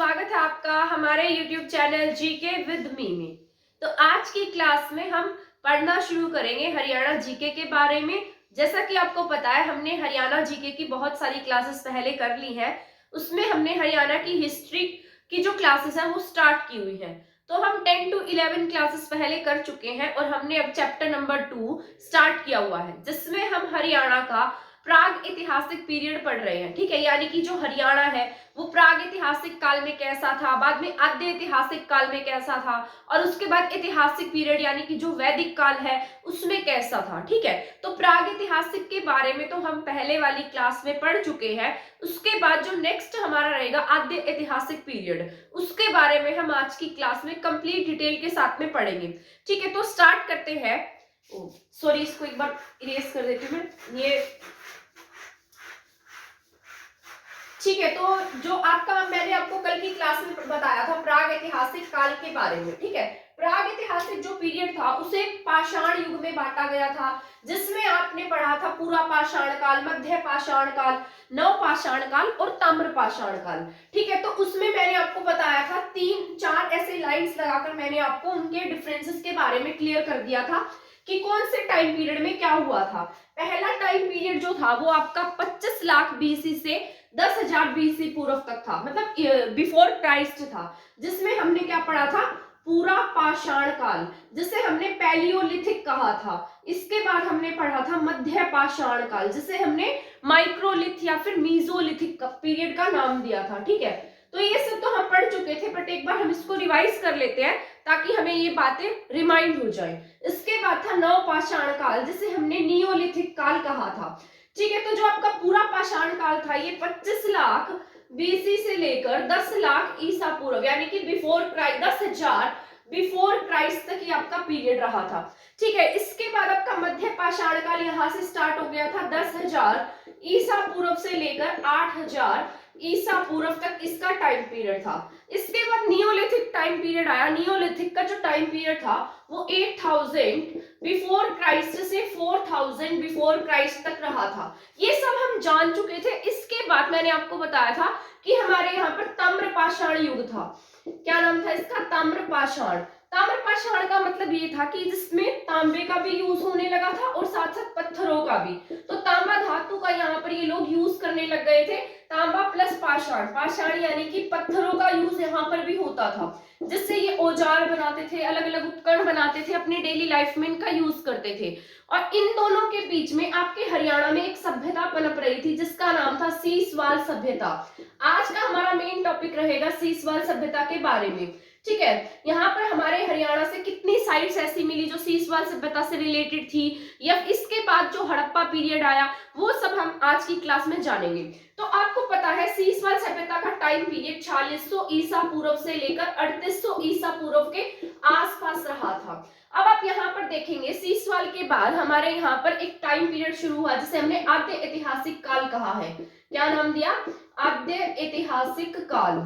स्वागत है आपका हमारे YouTube channel GK with me में। तो आज की क्लास में हम पढ़ना शुरू करेंगे हरियाणा जीके के बारे में। जैसा कि आपको पता है हमने हरियाणा जीके की बहुत सारी क्लासेस पहले कर ली है। उसमें हमने हरियाणा की हिस्ट्री की जो क्लासेस है वो स्टार्ट की हुई है। तो हम 10 to 11 क्लासेस पहले कर चुके हैं और हमने अब चैप्टर नंबर 2 स्टार्ट किया हुआ है, जिसमें हम हरियाणा का प्राग ऐतिहासिक पीरियड पढ़ रहे हैं। ठीक है, यानी कि जो हरियाणा है वो प्राग ऐतिहासिक काल में कैसा था, बाद में आद्य ऐतिहासिक काल में कैसा था, और उसके बाद ऐतिहासिक पीरियड यानी कि जो वैदिक काल है उसमें कैसा था। ठीक है, तो प्राग ऐतिहासिक के बारे में तो हम पहले वाली क्लास में पढ़ चुके हैं। उसके बाद जो नेक्स्ट हमारा रहेगा आद्य ऐतिहासिक पीरियड, उसके बारे में हम आज की क्लास में कंप्लीट डिटेल के साथ में पढ़ेंगे। ठीक है, तो स्टार्ट करते हैं। सॉरी, इसको एक बार इरेज कर देती हूँ मैं। ये ठीक है, तो जो आपका मैंने आपको कल की क्लास में बताया था प्राग ऐतिहासिक काल के बारे में। ठीक है, प्राग ऐतिहासिक जो पीरियड था उसे पाषाण युग में बांटा गया था, जिसमें आपने पढ़ा था पूरा पाषाण काल, मध्य पाषाण काल, नव पाषाण काल और ताम्र पाषाण काल। ठीक है, तो उसमें मैंने आपको बताया था 3-4 ऐसे लाइंस लगाकर मैंने आपको उनके डिफरेंसेस के बारे में क्लियर कर दिया था कि कौन से टाइम पीरियड में क्या हुआ था। पहला टाइम पीरियड जो था वो आपका 25 लाख बीसी से 10,000 बीसी पूर्व तक था, मतलब बिफोर क्राइस्ट था, जिसमें हमने क्या पढ़ा था, पूरा पाषाण काल, जिसे हमने पैलियोलिथिक कहा था। इसके बाद हमने पढ़ा था मध्य पाषाण काल, जिसे हमने माइक्रोलिथ या फिर मीजोलिथिक पीरियड का नाम दिया था। ठीक है, तो ये सब तो हम पढ़ चुके थे, बट एक बार हम इसको रिवाइज कर लेते हैं ताकि हमें ये बातें रिमाइंड हो जाए। इसके बाद था नव पाषाण काल, जिसे हमने नियोलिथिक काल कहा था। ठीक है, तो जो आपका पूरा पाषाण काल था ये 25 लाख बीसी से लेकर 10 लाख ईसा पूर्व यानी कि बिफोर क्राइस्ट, 10,000 बिफोर क्राइस्ट तक ये आपका पीरियड रहा था। ठीक है, इसके बाद आपका मध्य पाषाण काल यहाँ से स्टार्ट हो गया था 10,000 ईसा पूर्व से लेकर 8,000 ईसा पूर्व तक इसका टाइम पीरियड था। इसके बाद नियोलिथिक टाइम पीरियड आया। नियोलिथिक का जो टाइम पीरियड था वो 8000 बिफोर क्राइस्ट से 4000 बिफोर क्राइस्ट तक रहा था। ये सब हम जान चुके थे। इसके बाद मैंने आपको बताया था कि हमारे यहाँ पर ताम्रपाषाण युग था। क्या नाम था इसका? ताम्रपाषाण। ताम्रपाषाण का मतलब ये था कि जिसमें तांबे का भी यूज होने लगा था और साथ साथ पत्थरों का भी। तो तांबा धातु का यहाँ पर ये लोग यूज करने लग गए थे। तांबा प्लस पाषाण, पाषाण यानी कि पत्थरों का यूज यहाँ पर भी होता था, जिससे ये औजार बनाते थे, अलग अलग उपकरण बनाते थे, अपने डेली लाइफ में इनका यूज करते थे। और इन दोनों के बीच में आपके हरियाणा में एक सभ्यता पनप रही थी जिसका नाम था सीसवाल सभ्यता। आज का हमारा मेन टॉपिक रहेगा सीसवाल सभ्यता के बारे में। ठीक है, यहाँ पर हमारे हरियाणा से कितनी साइट्स ऐसी मिली जो सीसवाल सभ्यता से रिलेटेड थी, या इसके बाद जो हड़प्पा पीरियड आया, वो सब हम आज की क्लास में जानेंगे। तो आपको पता है सीसवाल सभ्यता का टाइम पीरियड 4600 ईसा पूर्व से लेकर 3800 ईसा पूर्व के आसपास रहा था। अब आप यहाँ पर देखेंगे सीसवाल के बाद हमारे यहाँ पर एक टाइम पीरियड शुरू हुआ जिसे हमने आद्य ऐतिहासिक काल कहा है। क्या नाम दिया? आद्य ऐतिहासिक काल।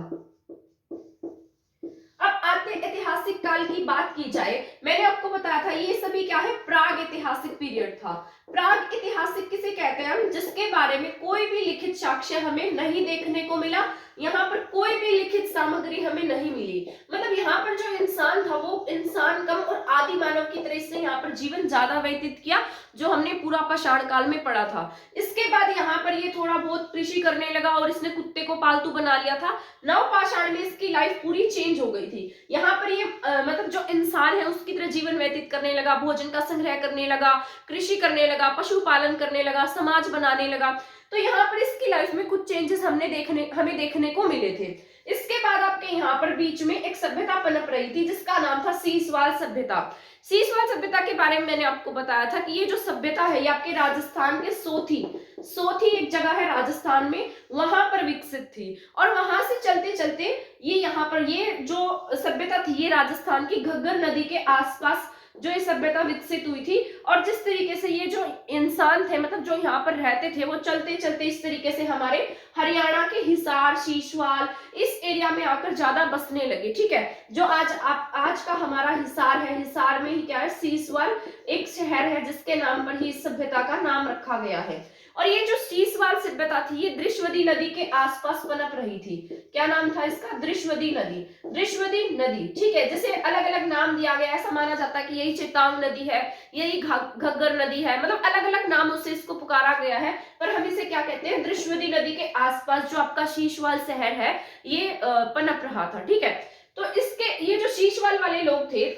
अब आद्य ऐतिहासिक काल की बात की जाए, मैंने आपको बताया था ये सभी क्या है, प्राग ऐतिहासिक पीरियड था। प्राग ऐतिहासिक किसे कहते हैं हम? जिसके बारे में कोई भी लिखित साक्ष्य हमें नहीं देखने को मिला, यहाँ पर कोई भी लिखित सामग्री हमें नहीं मिली। मतलब यहाँ पर जो इंसान था वो इंसान कम और आदि मानव की तरह से यहाँ पर जीवन ज्यादा व्यतीत किया, जो हमने पूरा पाषाण काल में पढ़ा था। इसके बाद यहाँ पर ये थोड़ा बहुत कृषि करने लगा और इसने कुत्ते को पालतू बना लिया था। नव पाषाण में इसकी लाइफ पूरी चेंज हो गई थी। यहाँ पर ये मतलब जो इंसान है उसकी तरह जीवन व्यतीत करने लगा, भोजन का संग्रह करने लगा, कृषि करने लगा, पशुपालन करने लगा, समाज बनाने लगा। तो यहाँ पर इसकी लाइफ में कुछ चेंजेस हमें देखने को मिले थे। इसके बाद आपके यहाँ पर बीच में एक सभ्यता पनप रही थी जिसका नाम था सीसवाल सभ्यता। सीसवाल सभ्यता के बारे में मैंने आपको बताया था कि ये जो सभ्यता है ये आपके राजस्थान के सोथी एक जगह है राजस्थान में, वहां पर विकसित थी। और वहां से चलते चलते ये यहाँ पर ये जो सभ्यता थी ये राजस्थान की घग्गर नदी के आसपास जो ये सभ्यता विकसित हुई थी। और जिस तरीके से ये जो इंसान थे, मतलब जो यहाँ पर रहते थे, वो चलते चलते इस तरीके से हमारे हरियाणा के हिसार, शीशवाल इस एरिया में आकर ज्यादा बसने लगे। ठीक है, जो आज का हमारा हिसार है, हिसार में ही क्या है, सीसवाल एक शहर है जिसके नाम पर ही इस सभ्यता का नाम रखा गया है। और ये जो शीशवाल सभ्यता थी ये दृश्वदी नदी के आसपास पनप रही थी। क्या नाम था इसका? दृश्वदी नदी। दृश्वदी नदी, ठीक है। जैसे अलग अलग नाम दिया गया, ऐसा माना जाता है कि यही चेतांग नदी है, यही घग्गर नदी है, मतलब अलग अलग नामों से इसको पुकारा गया है। पर हम इसे क्या कहते हैं? दृश्वदी नदी के आसपास जो आपका शीशवाल शहर है ये पनप रहा था, ठीक है। तो इसके ये जो शीशवाल वाले लोग थे,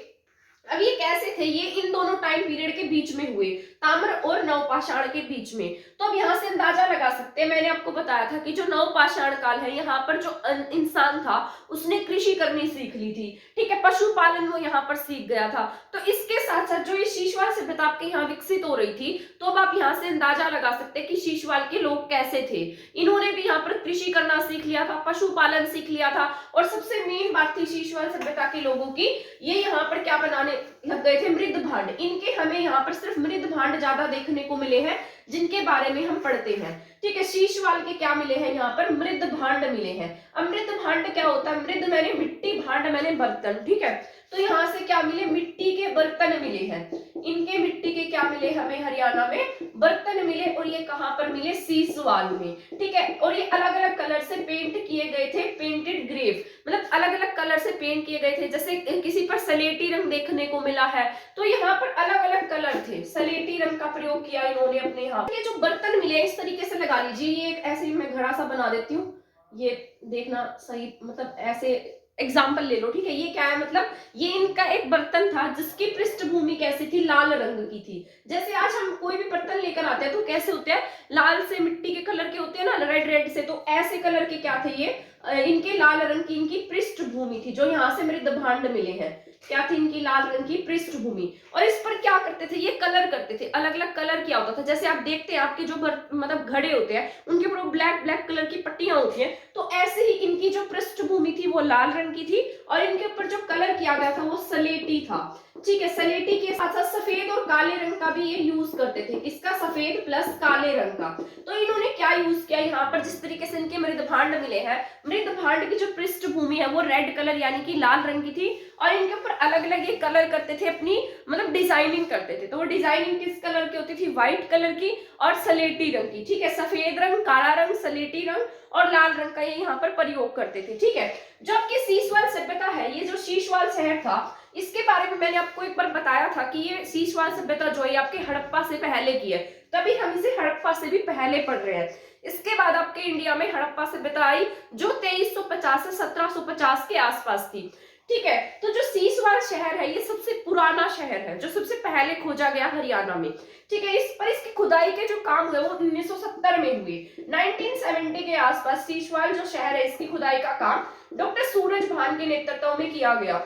अब ये कैसे थे? ये इन दोनों टाइम पीरियड के बीच में हुए, ताम्र और नवपाषाण के बीच में। तो अब यहाँ से अंदाजा लगा सकते हैं, मैंने आपको बताया था कि जो नवपाषाण काल है, यहाँ पर जो इंसान था उसने कृषि करनी सीख ली थी, ठीक है, पशुपालन वो यहाँ पर सीख गया था। तो इसके साथ साथ जो ये शीशवाल सभ्यता आपके यहाँ विकसित हो रही थी, तो अब आप यहाँ से अंदाजा लगा सकते हैं कि शीशवाल के लोग कैसे थे। इन्होंने भी यहाँ पर कृषि करना सीख लिया था, पशुपालन सीख लिया था, और सबसे मेन बात थी शीशवाल सभ्यता के लोगों की, ये यहाँ पर क्या बनाने लग गए थे? मृद भांड। इनके हमें यहाँ पर सिर्फ मृद भांड ज्यादा देखने को मिले हैं जिनके बारे में हम पढ़ते हैं, ठीक है। शीशवाल के क्या मिले हैं? यहाँ पर मृद भांड मिले हैं। अब मृद भांड क्या होता है? मृद मैंने मिट्टी, भांड मैंने बर्तन, ठीक है। तो यहाँ से क्या मिले? मिट्टी के बर्तन मिले हैं। इनके मिट्टी के क्या मिले हमें? हरियाणा में बर्तन मिले, और ये कहाँ पर मिले? शीशवाल में, ठीक है। और ये अलग अलग कलर से पेंट किए गए थे, पेंटेड ग्रेव, मतलब अलग अलग कलर से पेंट किए गए थे। जैसे किसी पर सलेटी रंग देखने को मिला है, तो यहाँ पर अलग अलग कलर थे, सलेटी रंग का प्रयोग किया इन्होंने अपने यहाँ। ये जो बर्तन मिले इस तरीके से लगा लीजिए, ये एक ऐसे ही मैं घड़ा सा बना देती हूँ, ये देखना सही, मतलब ऐसे एग्जाम्पल ले लो, ठीक है। ये क्या है? मतलब ये इनका एक बर्तन था जिसकी पृष्ठभूमि कैसी थी? लाल रंग की थी। जैसे आज हम कोई भी बर्तन लेकर आते हैं तो कैसे होते हैं? लाल से, मिट्टी के कलर के होते हैं ना, रेड रेड से। तो ऐसे कलर के क्या थे ये? इनके लाल रंग की इनकी पृष्ठभूमि थी, जो यहाँ से मृद भांड मिले हैं। क्या थी? इनकी लाल रंग की पृष्ठभूमि। और इस पर क्या करते थे? ये कलर करते थे, अलग अलग कलर किया होता था। जैसे आप देखते हैं आपके जो मतलब घड़े होते हैं उनके ऊपर ब्लैक ब्लैक कलर की पट्टियां होती हैं, तो ऐसे ही इनकी जो पृष्ठभूमि थी वो लाल रंग की थी, और इनके ऊपर जो कलर किया गया था वो सलेटी था, ठीक है। सलेटी के साथ साथ सफेद और काले रंग का भी ये यूज करते थे। किसका? सफेद प्लस काले रंग का। तो इन्होंने क्या यूज किया यहाँ पर? जिस तरीके से इनके मृद भांड मिले हैं, मृद भांड की जो पृष्ठभूमि है वो रेड कलर यानी कि लाल रंग की थी, और इनके ऊपर अलग अलग ये कलर करते थे, अपनी मतलब डिजाइनिंग करते थे। तो वो डिजाइनिंग किस कलर की होती थी? व्हाइट कलर की और सलेटी रंग की, ठीक है। सफेद रंग, काला रंग, सलेटी रंग और लाल रंग का ये यहाँ पर प्रयोग करते थे, ठीक है। जो आपकी शीशवाल सभ्यता है, ये जो शीशवाल शहर था, इसके बारे में मैंने आपको एक बार बताया था कि ये शीशवाल सभ्यता जो है आपके हड़प्पा से पहले की है, तभी हम इसे हड़प्पा से भी पहले पढ़ रहे हैं। इसके बाद आपके इंडिया में हड़प्पा सभ्यता आई जो 2350 से 1750 के आसपास थी, ठीक है। तो जो शीशवाल शहर है ये सबसे पुराना शहर है, जो सबसे पहले खोजा गया हरियाणा में, ठीक है। इस पर इसकी खुदाई के जो काम हुए वो 1970 में हुए। 1970 के आसपास शीशवाल जो शहर है इसकी खुदाई का काम डॉक्टर सूरज भान के नेतृत्व में किया गया।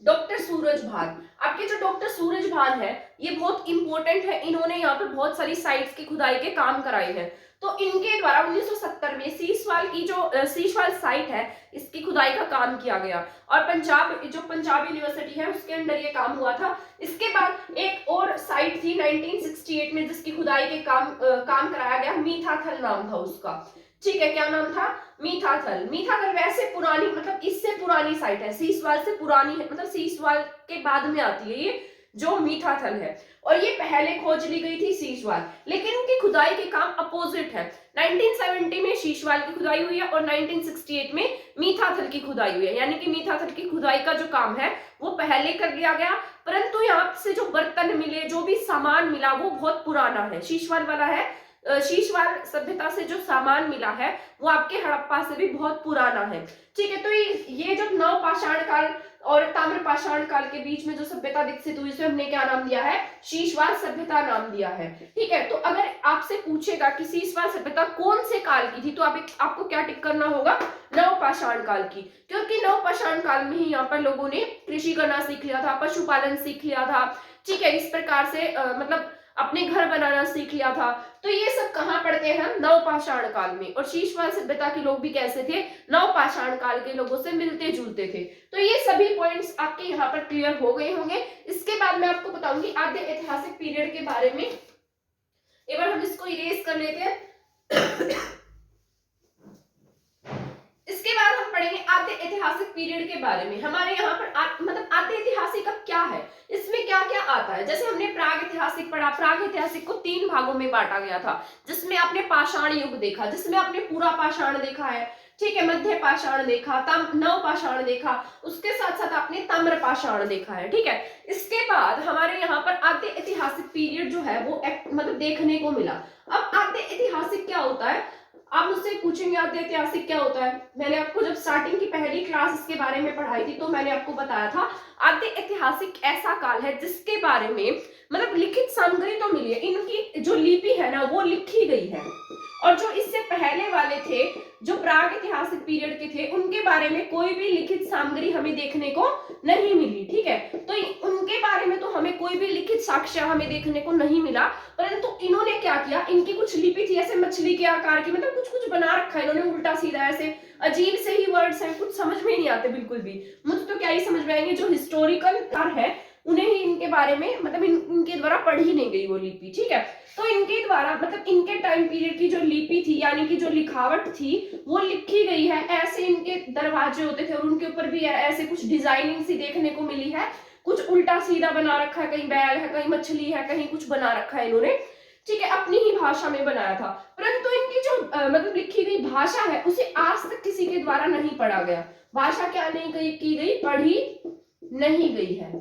डॉक्टर सूरज भान, आपके जो डॉक्टर सूरज भान है ये बहुत इंपॉर्टेंट है, इन्होंने यहाँ पर बहुत सारी साइट्स की खुदाई के काम कराए हैं। तो इनके द्वारा 1970 में शीशवाल की जो शीशवाल साइट है इसकी खुदाई का काम किया गया, और पंजाब यूनिवर्सिटी है उसके अंदर ये काम हुआ था। इसके बाद एक और साइट थी 1968 में जिसकी खुदाई के काम कराया गया, मीठाथल नाम था उसका, ठीक है। क्या नाम था? मीठाथल। मीठाथल वैसे पुरानी, मतलब इससे पुरानी साइट है, शीशवाल से पुरानी है, मतलब शीशवाल के बाद में आती है ये जो मीठाथल है, और ये पहले खोज ली गई थी शीशवाल, लेकिन उनकी खुदाई के काम अपोजिट है। 1970 में शीशवाल की खुदाई हुई है और 1968 में मीठाथल की खुदाई हुई है, यानी कि मीठाथल की खुदाई का जो काम है वो पहले कर लिया गया, परंतु यहाँ से जो बर्तन मिले, जो भी सामान मिला वो बहुत पुराना है, शीशवाल वाला है। शीशवाल सभ्यता से जो सामान मिला है वो आपके हड़प्पा से भी बहुत पुराना है, ठीक है। तो ये जो नवपाषाण काल और ताम्रपाषाण काल के बीच में जो सभ्यता विकसित हुई उसे हमने क्या नाम दिया है? शीशवाल सभ्यता नाम दिया है, ठीक है। तो अगर आपसे पूछेगा कि शीशवाल सभ्यता कौन से काल की थी, तो आपको क्या टिक करना होगा? नवपाषाण काल की, क्योंकि नवपाषाण काल में ही यहाँ पर लोगों ने कृषि करना सीख लिया था, पशुपालन सीख लिया था, ठीक है। इस प्रकार से मतलब अपने घर बनाना सीख लिया था। तो ये सब कहाँ पढ़ते हैं हम? नवपाषाण काल में। और शीशवाल सभ्यता के लोग भी कैसे थे? नवपाषाण काल के लोगों से मिलते जुलते थे। तो ये सभी पॉइंट्स आपके यहाँ पर क्लियर हो गए होंगे। इसके बाद मैं आपको बताऊंगी आद्य ऐतिहासिक पीरियड के बारे में। एक बार हम इसको इरेज कर लेते हैं। इसके बाद हम पढ़ेंगे आद्य ऐतिहासिक पीरियड के बारे में। हमारे यहाँ पर मतलब आद्य ऐतिहासिक अब क्या है, इसमें क्या क्या आता है। जैसे हमने प्राग ऐतिहासिक पढ़ा, प्राग ऐतिहासिक को 3 भागों में बांटा गया था, जिसमें आपने पाषाण युग देखा, जिसमें आपने पूरा पाषाण देखा है, ठीक है, मध्य पाषाण देखा, नव पाषाण देखा, उसके साथ साथ आपने ताम्र पाषाण देखा है, ठीक है। इसके बाद हमारे यहाँ पर आद्य ऐतिहासिक पीरियड जो है वो मतलब देखने को मिला। अब आद्य ऐतिहासिक क्या होता है, आप मुझसे पूछेंगे आद्य ऐतिहासिक क्या होता है। मैंने आपको जब स्टार्टिंग की पहली क्लास इसके बारे में पढ़ाई थी तो मैंने आपको बताया था आद्य ऐतिहासिक ऐसा काल है जिसके बारे में मतलब लिखित सामग्री तो मिली है, इनकी जो लिपि है ना वो लिखी गई है, और जो इससे पहले वाले थे जो प्राग ऐतिहासिक पीरियड के थे उनके बारे में कोई भी लिखित सामग्री हमें देखने को नहीं मिली, ठीक है। तो उनके बारे में तो हमें कोई भी लिखित साक्ष्य हमें देखने को नहीं मिला, परंतु इन्होंने क्या किया, इनकी कुछ लिपि थी ऐसे मछली के आकार की, मतलब कुछ कुछ बना रखा है इन्होंने उल्टा सीधा, ऐसे अजीब से ही वर्ड्स हैं, कुछ समझ में नहीं आते बिल्कुल भी। मुझे तो क्या ही समझ में आएंगे, जो हिस्टोरिकल है उन्हें ही इनके बारे में मतलब इनके द्वारा पढ़ी नहीं गई वो लिपि, ठीक है। तो इनके द्वारा मतलब इनके टाइम पीरियड की जो लिपि थी यानी कि जो लिखावट थी वो लिखी गई है, ऐसे इनके दरवाजे होते थे और उनके ऊपर भी ऐसे कुछ डिजाइनिंग सी देखने को मिली है, कुछ उल्टा सीधा बना रखा है, कहीं बैल है, कहीं मछली है, कहीं कुछ बना रखा है इन्होंने, ठीक है, अपनी ही भाषा में बनाया था। परंतु इनकी जो मतलब लिखी गई भाषा है उसे आज तक किसी के द्वारा नहीं पढ़ा गया। भाषा क्या नहीं की गई, पढ़ी नहीं गई है,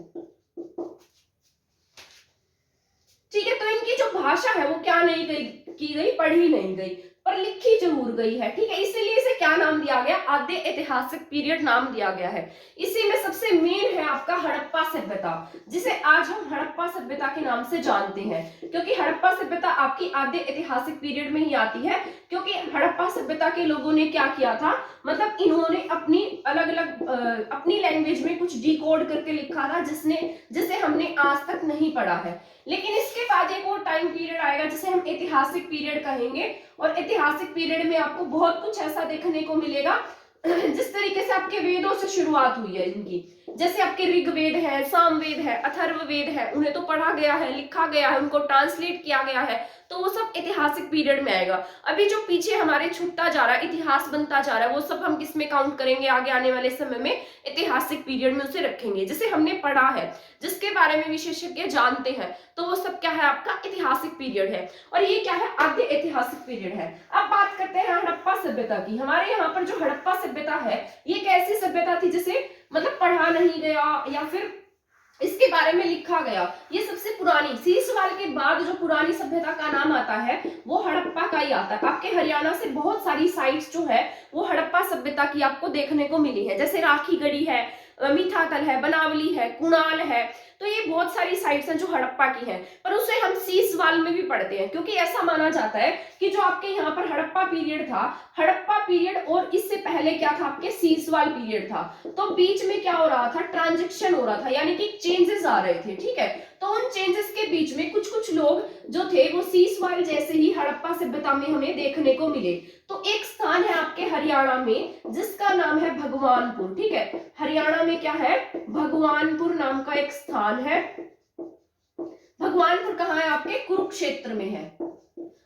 ठीक है। तो इनकी जो भाषा है वो क्या नहीं की गई, पढ़ी नहीं गई, पर लिखी जरूर गई है, ठीक है। इसीलिए इसे क्या नाम दिया गया, आद्य ऐतिहासिक पीरियड नाम दिया गया है। इसी में सबसे मेन है आपका हड़प्पा सभ्यता, जिसे आज हम हड़प्पा सभ्यता के नाम से जानते हैं, क्योंकि हड़प्पा सभ्यता आपकी आद्य ऐतिहासिक पीरियड में ही आती है, क्योंकि हड़प्पा सभ्यता के लोगों ने क्या किया था, मतलब इन्होंने अपनी अलग अलग अपनी लैंग्वेज में कुछ डिकोड करके लिखा था जिसे हमने आज तक नहीं पढ़ा है। लेकिन इसके बाद एक और टाइम पीरियड आएगा जिसे हम ऐतिहासिक पीरियड कहेंगे, और ऐतिहासिक पीरियड में आपको बहुत कुछ ऐसा देखने को मिलेगा जिस तरीके से आपके वेदों से शुरुआत हुई है इनकी, जैसे आपके ऋग्वेद है, सामवेद है, अथर्ववेद है, उन्हें तो पढ़ा गया है, लिखा गया है, उनको ट्रांसलेट किया गया है, तो वो सब ऐतिहासिक पीरियड में आएगा। अभी जो पीछे हमारे छूटता जा रहा है, इतिहास बनता जा रहा है, वो सब हम किस में काउंट करेंगे आगे आने वाले समय में, ऐतिहासिक पीरियड में उसे रखेंगे, जिसे हमने पढ़ा है, जिसके बारे में विशेषज्ञ जानते हैं, तो वो सब क्या है आपका ऐतिहासिक पीरियड है, और ये क्या है, आद्य ऐतिहासिक पीरियड है। अब बात करते हैं हड़प्पा सभ्यता की। हमारे यहाँ पर जो हड़प्पा सभ्यता है ये एक ऐसी सभ्यता थी जिसे मतलब पढ़ा नहीं गया या फिर इसके बारे में लिखा गया। ये सबसे पुरानी, सीसवाल के बाद जो पुरानी सभ्यता का नाम आता है वो हड़प्पा का ही आता है। आपके हरियाणा से बहुत सारी साइट्स जो है वो हड़प्पा सभ्यता की आपको देखने को मिली है, जैसे राखीगढ़ी है, मीठातल है, बनावली है, कुणाल है, तो ये बहुत सारी साइट्स हैं जो हड़प्पा की हैं, पर उसे हम सीसवाल में भी पढ़ते हैं, क्योंकि ऐसा माना जाता है कि जो आपके यहाँ पर हड़प्पा पीरियड था, हड़प्पा पीरियड और इससे पहले क्या था आपके सीसवाल पीरियड था, तो बीच में क्या हो रहा था, ट्रांजिशन हो रहा था, यानी कि चेंजेस आ रहे थे, ठीक है। तो उन चेंजेस के बीच में कुछ कुछ लोग जो थे वो सीसवाल जैसे ही हड़प्पा सभ्यता में हमें देखने को मिले। तो एक स्थान है आपके हरियाणा में जिसका नाम है भगवानपुर, ठीक है, हरियाणा में क्या है, भगवानपुर नाम का एक स्थान है। भगवानपुर कहाँ है आपके, कुरुक्षेत्र में है।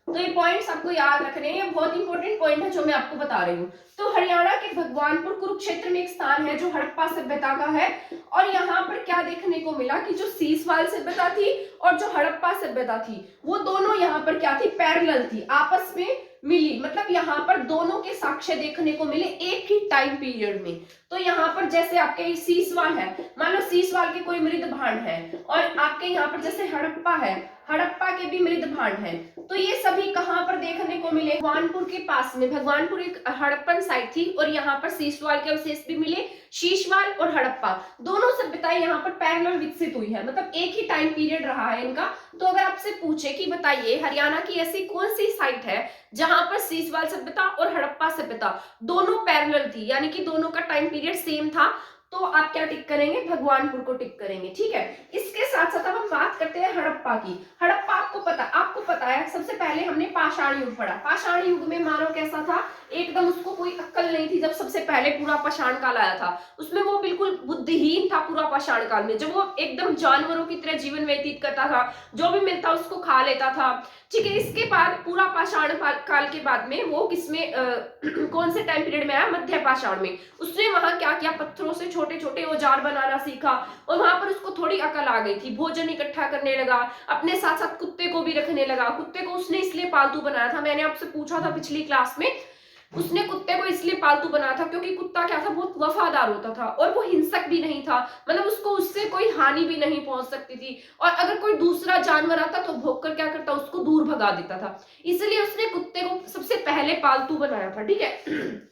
तो ये पॉइंट्स आपको याद रखने हैं, ये बहुत इंपॉर्टेंट पॉइंट है जो मैं आपको बता रही हूँ। तो हरियाणा के भगवानपुर कुरुक्षेत्र में एक स्थान है जो हड़प्पा सभ्यता का है, और यहाँ पर क्या देखने को मिला कि जो सीसवाल सभ्यता थी और जो हड़प्पा सभ्यता थी वो दोनों यहाँ पर क्या थी, पैरेलल थी, आपस में मिली, मतलब यहाँ पर दोनों के साक्ष्य देखने को मिले एक ही टाइम पीरियड में। तो यहाँ पर जैसे आपके सीसवाल है, मान लो सीसवाल के कोई मृद भांड है, और आपके यहाँ पर जैसे हड़प्पा है, हड़प्पा के भी मृद भांड है, तो ये सभी कहाँ पर देखने को मिले, भगवानपुर के पास में। भगवानपुर एक हड़प्पन साइट थी और यहाँ पर सीसवाल के अवशेष भी मिले। शीशवाल और हड़प्पा दोनों सभ्यताएं यहाँ पर पैरेलल विकसित हुई है, मतलब एक ही टाइम पीरियड रहा है इनका। तो अगर आपसे पूछे कि बताइए हरियाणा की ऐसी कौन सी साइट है जहां पर सीसवाल सभ्यता और हड़प्पा सभ्यता दोनों पैरेलल थी, यानी कि दोनों का टाइम पीरियड सेम था, तो आप क्या टिक करेंगे, भगवानपुर को टिक करेंगे। ठीक है, इसके साथ साथ अब हम बात करते हैं हड़प्पा की। हड़प्पा आपको पता है सबसे पहले हमने पाषाण युग पढ़ा। पाषाण युग में मानव कैसा था, एकदम उसको कोई अक्ल नहीं थी। जब सबसे पहले पूरा पाषाण काल आया था उसमें वो बिल्कुल बुद्धिहीन था। पूरा पाषाण काल में जब वो एकदम जानवरों की तरह जीवन व्यतीत करता था, जो भी मिलता उसको खा लेता था। ठीक है, इसके बाद पूरा पाषाण काल के बाद में वो किसमें कौन से टाइम पीरियड में आया, मध्य पाषाण में। उसने वहां क्या किया, पत्थरों से छोटे छोटे औजार बनाना सीखा और वहां पर उसको थोड़ी अकल आ गई थी। भोजन इकट्ठा करने लगा, अपने साथ साथ कुत्ते को भी रखने लगा। कुत्ते को उसने इसलिए पालतू बनाया था, मैंने आपसे पूछा था पिछली क्लास में, उसने कुत्ते को इसलिए पालतू बनाया था क्योंकि कुत्ता क्या था, बहुत वफादार होता था और वो हिंसक भी नहीं था। मतलब उसको उससे कोई हानि भी नहीं पहुंच सकती थी, और अगर कोई दूसरा जानवर आता तो भौंककर क्या करता, उसको दूर भगा देता था। इसलिए उसने कुत्ते को सबसे पहले पालतू बनाया था। ठीक है,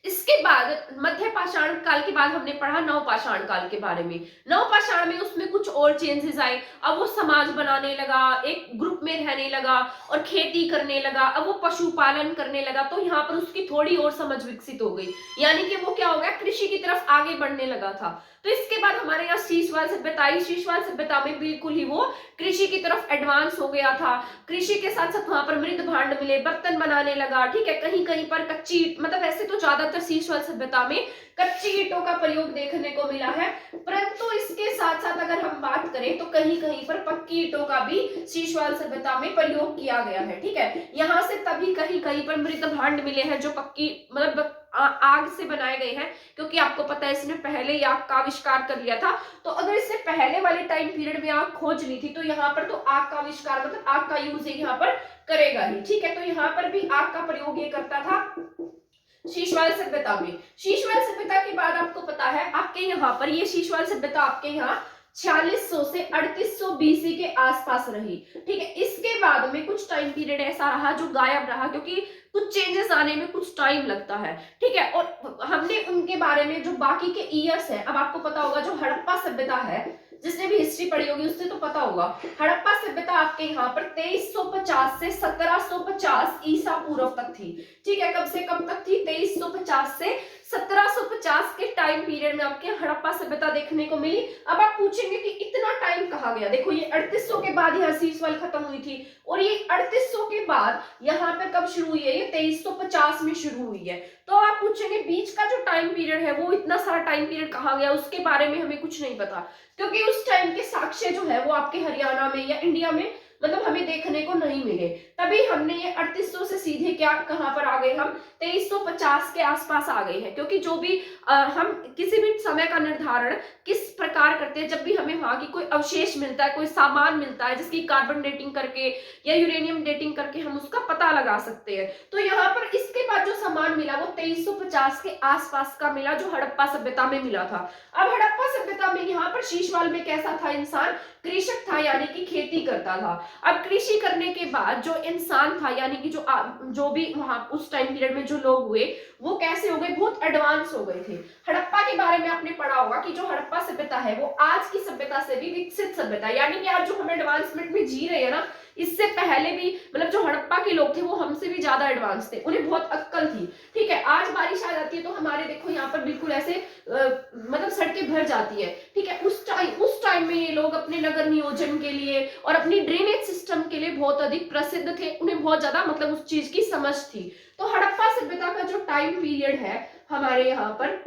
इसके बाद मध्य पाषाण काल के बाद हमने पढ़ा नव पाषाण काल के बारे में। नव पाषाण में उसमें कुछ और चेंजेस आए। अब वो समाज बनाने लगा, एक ग्रुप में रहने लगा और खेती करने लगा। अब वो पशुपालन करने लगा, तो यहाँ पर उसकी थोड़ी और समझ विकसित हो गई, यानी कि वो क्या हो गया, कृषि की तरफ आगे बढ़ने लगा था। तो इसके बाद हमारे यहाँ शीशवाल सभ्यता आई। शीशवाल सभ्यता में बिल्कुल ही वो कृषि की तरफ एडवांस हो गया था। कृषि के साथ साथ वहां पर मृद भांड मिले, बर्तन बनाने लगा। ठीक है, कहीं कहीं पर कच्ची, मतलब ऐसे तो ज्यादातर शीशवाल सभ्यता में कच्ची ईंटों का प्रयोग देखने को मिला है, परंतु इसके साथ साथ अगर हम बात करें तो कहीं कहीं पर पक्की ईंटों का भी शीशवाल सभ्यता में प्रयोग किया गया है। ठीक है, यहाँ से तभी कहीं कहीं पर मृद भांड मिले हैं जो पक्की, मतलब आग से बनाए गए हैं, क्योंकि आपको पता है इसने पहले ही आग का आविष्कार कर लिया था। तो अगर इसने पहले वाले टाइम पीरियड में आग खोज ली थी तो यहाँ पर तो आग का आविष्कार, मतलब आग का यूज यहाँ पर करेगा ही। ठीक है, तो यहाँ पर भी आग का प्रयोग ये करता था शीशवाल सभ्यता में। शीशवाल सभ्यता के बाद आपको पता है आपके यहाँ पर ये शीशवाल सभ्यता आपके यहाँ 4600 से 3800 बीसी के आसपास रही। ठीक है, इसके बाद में कुछ टाइम पीरियड ऐसा रहा जो गायब रहा, क्योंकि कुछ चेंजेस आने में कुछ टाइम लगता है। ठीक है, और हमने उनके बारे में जो बाकी के ईयर्स है, अब आपको पता होगा जो हड़प्पा सभ्यता है, जिसने भी हिस्ट्री पढ़ी होगी उससे तो पता होगा। हड़प्पा सभ्यता आपके यहाँ पर 2350 से 1750 ईसा पूर्व तक थी। ठीक है, कब से कब तक थी, 2350 से 1750 के टाइम पीरियड में आपके हड़प्पा सभ्यता देखने को मिली। अब आप पूछेंगे कि इतना टाइम कहाँ गया, देखो ये 3800 के बाद यहाँ शीशवाल खत्म हुई थी, और ये 3800 के बाद यहाँ पे कब शुरू हुई है, ये 2350 में शुरू हुई है। तो आप पूछेंगे बीच का जो टाइम पीरियड है वो इतना सारा टाइम पीरियड कहाँ गया, उसके बारे में हमें कुछ नहीं पता, क्योंकि उस टाइम के साक्ष्य जो है वो आपके हरियाणा में या इंडिया में मतलब हमें देखने को नहीं मिले। तभी हमने ये 3800 से सीधे क्या कहां पर आ गए, हम 2350 के आसपास आ गए हैं। क्योंकि जो भी हम किसी भी समय का निर्धारण किस प्रकार करते हैं, जब भी हमें वहां की कोई अवशेष मिलता है, कोई सामान मिलता है जिसकी कार्बन डेटिंग करके या यूरेनियम डेटिंग करके हम उसका पता लगा सकते हैं। तो यहाँ पर इसके बाद जो सामान मिला वो 2350 के आसपास का मिला, जो हड़प्पा सभ्यता में मिला था। अब हड़प्पा सभ्यता में यहाँ पर शीशवाल में कैसा था इंसान, कृषक था, यानी कि खेती करता था। अब कृषि करने के बाद जो इंसान था, यानी कि जो भी वहां उस टाइम पीरियड में जो लोग हुए वो कैसे हो गए, बहुत एडवांस हो गए थे। हड़प्पा के बारे में आपने पढ़ा होगा कि जो हड़प्पा सभ्यता है वो आज की सभ्यता से भी विकसित सभ्यता, यानी कि आज जो हम एडवांसमेंट में जी रहे हैं ना, इससे पहले भी मतलब जो हड़प्पा के लोग थे वो हमसे भी ज्यादा एडवांस थे, उन्हें बहुत अक्कल थी। ठीक है, आज बारिश आ जाती है तो हमारे देखो यहाँ पर बिल्कुल ऐसे मतलब सड़कें भर जाती है। ठीक है, उस टाइम में ये लोग अपने नगर नियोजन के लिए और अपनी ड्रेनेज सिस्टम के लिए बहुत अधिक प्रसिद्ध थे, उन्हें बहुत ज्यादा मतलब उस चीज की समझ थी। तो हड़प्पा सभ्यता का जो टाइम पीरियड है हमारे यहाँ पर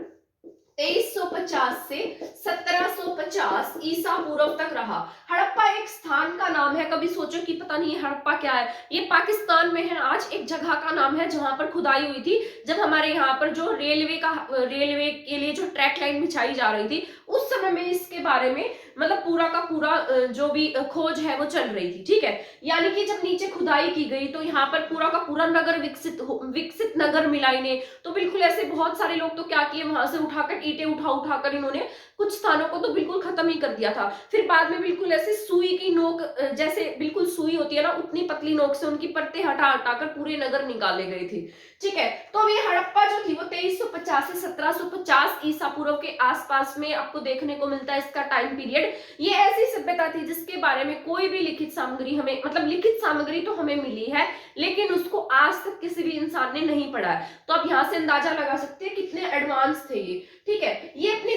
2350 से 1750 ईसा पूर्व तक रहा। हड़प्पा एक स्थान का नाम है, कभी सोचो कि पता नहीं हड़प्पा क्या है, ये पाकिस्तान में है आज, एक जगह का नाम है जहां पर खुदाई हुई थी। जब हमारे यहाँ पर जो रेलवे के लिए जो ट्रैक लाइन बिछाई जा रही थी उस समय में इसके बारे में मतलब पूरा का पूरा जो भी खोज है वो चल रही थी। ठीक है, यानी कि जब नीचे खुदाई की गई तो यहाँ पर पूरा का पूरा नगर विकसित नगर मिला इन्हें। तो बिल्कुल ऐसे बहुत सारे लोग तो क्या किए, वहां से उठाकर ईंटें उठाकर इन्होंने कुछ स्थानों को तो बिल्कुल खत्म ही कर दिया था। फिर बाद में बिल्कुल ऐसे सुई की नोक, जैसे बिल्कुल सुई होती है ना उतनी पतली नोक से उनकी परतें हटाकर पूरे नगर निकाले गए थे। ठीक है, तो ये हड़प्पा जो थी वो 2350 से 1750 ईसा पूर्व के आसपास में आपको देखने को मिलता है इसका टाइम पीरियड। ये ऐसी सभ्यता थी जिसके बारे में कोई भी लिखित सामग्री हमें, मतलब लिखित सामग्री तो हमें मिली है लेकिन उसको आज तक किसी भी इंसान ने नहीं पढ़ा है। तो आप यहाँ से अंदाजा लगा सकते हैं कितने एडवांस थे ये। ठीक है, ये अपने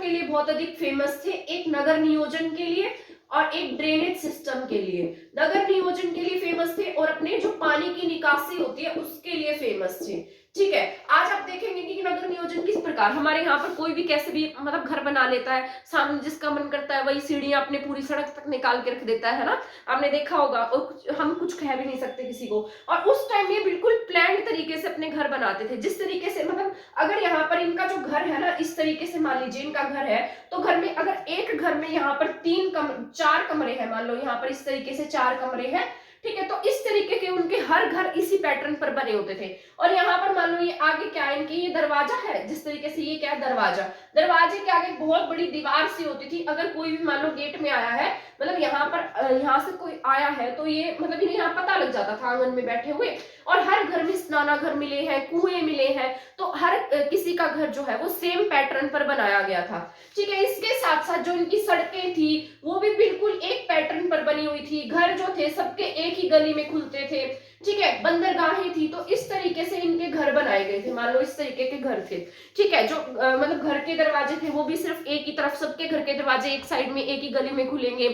के लिए बहुत अधिक फेमस थे, एक नगर नियोजन के लिए और एक ड्रेनेज सिस्टम के लिए। नगर नियोजन के लिए फेमस थे और अपने जो पानी की निकासी होती है उसके लिए फेमस थे। ठीक है, आज आप देखेंगे कि नगर नियोजन किस प्रकार हमारे यहाँ पर कोई भी कैसे भी मतलब घर बना लेता है, सामने जिसका मन करता है वही सीढ़ियां अपने पूरी सड़क तक निकाल के रख देता है ना, आपने देखा होगा, और हम कुछ कह भी नहीं सकते किसी को। और उस टाइम ये बिल्कुल प्लान तरीके से अपने घर बनाते थे, जिस तरीके से मतलब अगर यहाँ पर इनका जो घर है ना, इस तरीके से मान लीजिए इनका घर है, तो घर में अगर एक घर में यहाँ पर 4 कमरे हैं, मान लो यहाँ पर इस तरीके से 4 कमरे हैं, ठीक है, तो इस तरीके के उनके हर घर इसी पैटर्न पर बने होते थे। और यहाँ पर मान लो ये आगे क्या है, इनकी ये दरवाजा है, जिस तरीके से ये क्या है, दरवाजा, दरवाजे के आगे बहुत बड़ी दीवार सी होती थी। अगर कोई भी मान लो गेट में आया है, मतलब यहाँ पर यहाँ से कोई आया है, तो ये मतलब इन्हें यहाँ पता लग जाता था आंगन में बैठे हुए। और हर घर में स्नानाघर मिले हैं, कुएं मिले हैं, तो हर किसी का घर जो है वो सेम पैटर्न पर बनाया गया था। ठीक है, इसके साथ साथ जो इनकी सड़कें थी वो भी बिल्कुल एक पैटर्न पर बनी हुई थी। घर जो थे सबके एक ही गली में खुलते थे। ठीक है, बंदरगाहें थी, तो इस तरीके से इनके घर बनाए गए थे। मान लो इस तरीके के घर थे। ठीक है, जो मतलब घर के दरवाजे थे वो भी सिर्फ एक ही तरफ, सबके घर के दरवाजे एक साइड में एक ही गली में खुलेंगे।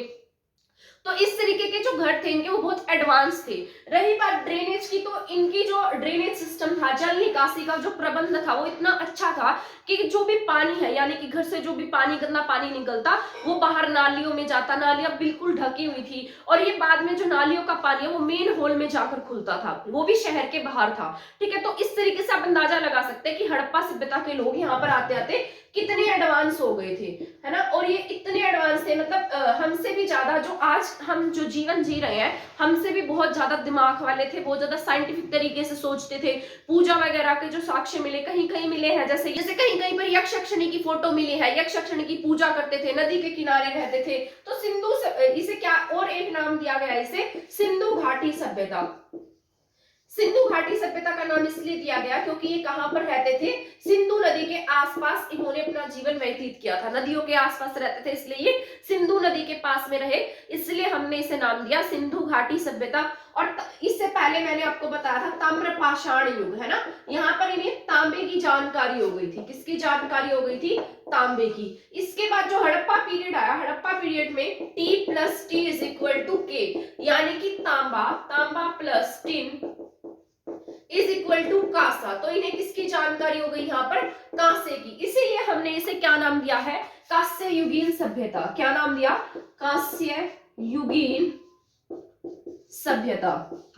तो इस तरीके के जो घर थे इनके वो बहुत एडवांस थे। रही बात ड्रेनेज की, तो इनकी जो ड्रेनेज सिस्टम था, जल निकासी का जो प्रबंध था वो इतना अच्छा था कि जो भी पानी है, यानी कि घर से जो भी पानी, गंदा पानी निकलता वो बाहर नालियों में जाता, नालियां बिल्कुल ढकी हुई थी। और ये बाद में जो नालियों का पानी है वो मेन होल में जाकर खुलता था, वो भी शहर के बाहर था। ठीक है, तो इस तरीके से आप अंदाजा लगा सकते हैं कि हड़प्पा सभ्यता के लोग यहाँ पर आते आते कितने एडवांस हो गए थे, है ना। और ये इतने एडवांस थे, मतलब हमसे भी ज्यादा, जो आज हम जो जीवन जी रहे हैं हमसे भी बहुत ज्यादा दिमाग वाले थे, बहुत ज्यादा साइंटिफिक तरीके से सोचते थे। पूजा वगैरह के जो साक्ष्य मिले, कहीं कहीं मिले हैं, जैसे कहीं कहीं पर यक्षिणी की फोटो मिली है, यक्षिणी की पूजा करते थे, नदी के किनारे रहते थे। तो सिंधु, इसे क्या और एक नाम दिया गया, इसे सिंधु घाटी सभ्यता। सिंधु घाटी सभ्यता का नाम इसलिए दिया गया क्योंकि ये कहां पर रहते थे, सिंधु नदी के आसपास इन्होंने अपना जीवन व्यतीत किया था। नदियों के आसपास रहते थे, इसलिए ये सिंधु नदी के पास में रहे, इसलिए हमने इसे नाम दिया सिंधु घाटी सभ्यता। और इससे पहले मैंने आपको बताया था ताम्रपाषाण युग, है ना। यहाँ पर इन्हें तांबे की जानकारी हो गई थी। किसकी जानकारी हो गई थी? तांबे की। इसके बाद जो हड़प्पा पीरियड आया, हड़प्पा पीरियड में T + T = K, यानी कि तांबा प्लस टिन = कांसा। तो इन्हें किसकी जानकारी हो गई यहाँ पर? कांसे की। इसीलिए हमने इसे क्या नाम दिया है? कांस्य युगीन सभ्यता। क्या नाम दिया? कांस्य युगीन सभ्यता।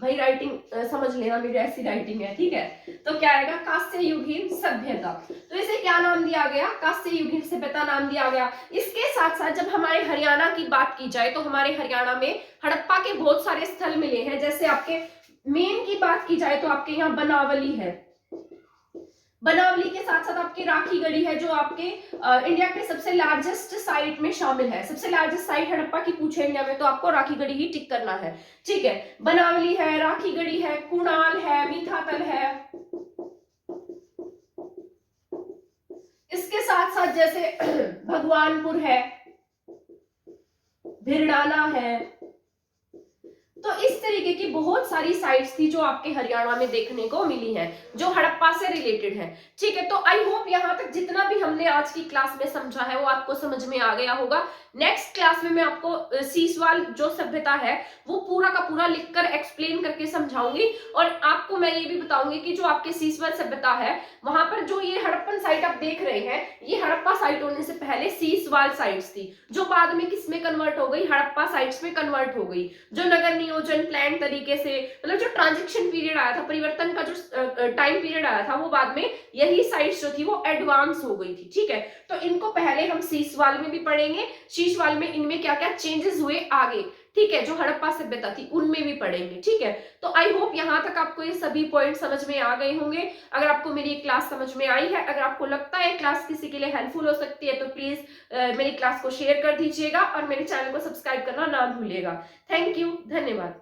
भाई राइटिंग समझ लेना, मेरी ऐसी राइटिंग है, ठीक है। तो क्या आएगा? कांस्य युगीन सभ्यता। तो इसे क्या नाम दिया गया? कांस्य युगीन सभ्यता नाम दिया गया। इसके साथ साथ जब हमारे हरियाणा की बात की जाए तो हमारे हरियाणा में हड़प्पा के बहुत सारे स्थल मिले हैं। जैसे आपके मेन की बात की जाए तो आपके यहाँ बनावली है, बनावली के साथ साथ आपकी राखीगढ़ी है, जो आपके इंडिया के सबसे लार्जेस्ट साइट में शामिल है। सबसे लार्जेस्ट साइट हड़प्पा की पूछे इंडिया में तो आपको राखीगढ़ी ही टिक करना है, ठीक है। बनावली है, राखीगढ़ी है, कुणाल है, मीठातल है। इसके साथ साथ जैसे भगवानपुर है, भिरडाला है। तो इस तरीके की बहुत सारी साइट्स थी जो आपके हरियाणा में देखने को मिली हैं, जो हड़प्पा से रिलेटेड है, ठीक है। तो आई होप यहाँ तक जितना भी हमने आज की क्लास में समझा है वो आपको समझ में आ गया होगा। नेक्स्ट क्लास में मैं आपको सीसवाल जो सभ्यता है वो पूरा का पूरा लिखकर एक्सप्लेन करके समझाऊंगी। और आपको मैं ये भी बताऊंगी कि जो आपके सीसवाल सभ्यता है वहां पर जो ये हड़प्पन साइट आप देख रहे हैं, ये हड़प्पा साइट होने से पहले सीसवाल साइट्स थी, जो बाद में किस में कन्वर्ट हो गई? हड़प्पा साइट्स में कन्वर्ट हो गई। जो नगर नियोजन प्लान तरीके से, मतलब जो ट्रांजिशन पीरियड आया था, परिवर्तन का जो टाइम पीरियड आया था, वो बाद में यही साइट्स जो थी वो एडवांस हो गई थी, ठीक है। तो इनको पहले हम सीसवाल में भी पढ़ेंगे, शीशवाल में इनमें क्या क्या चेंजेस हुए आगे, ठीक है, जो हड़प्पा सभ्यता थी उनमें भी पढ़ेंगे, ठीक है। तो आई होप यहाँ तक आपको ये सभी पॉइंट समझ में आ गए होंगे। अगर आपको मेरी क्लास समझ में आई है, अगर आपको लगता है क्लास किसी के लिए हेल्पफुल हो सकती है, तो प्लीज मेरी क्लास को शेयर कर दीजिएगा और मेरे चैनल को सब्सक्राइब करना ना भूलिएगा। थैंक यू, धन्यवाद।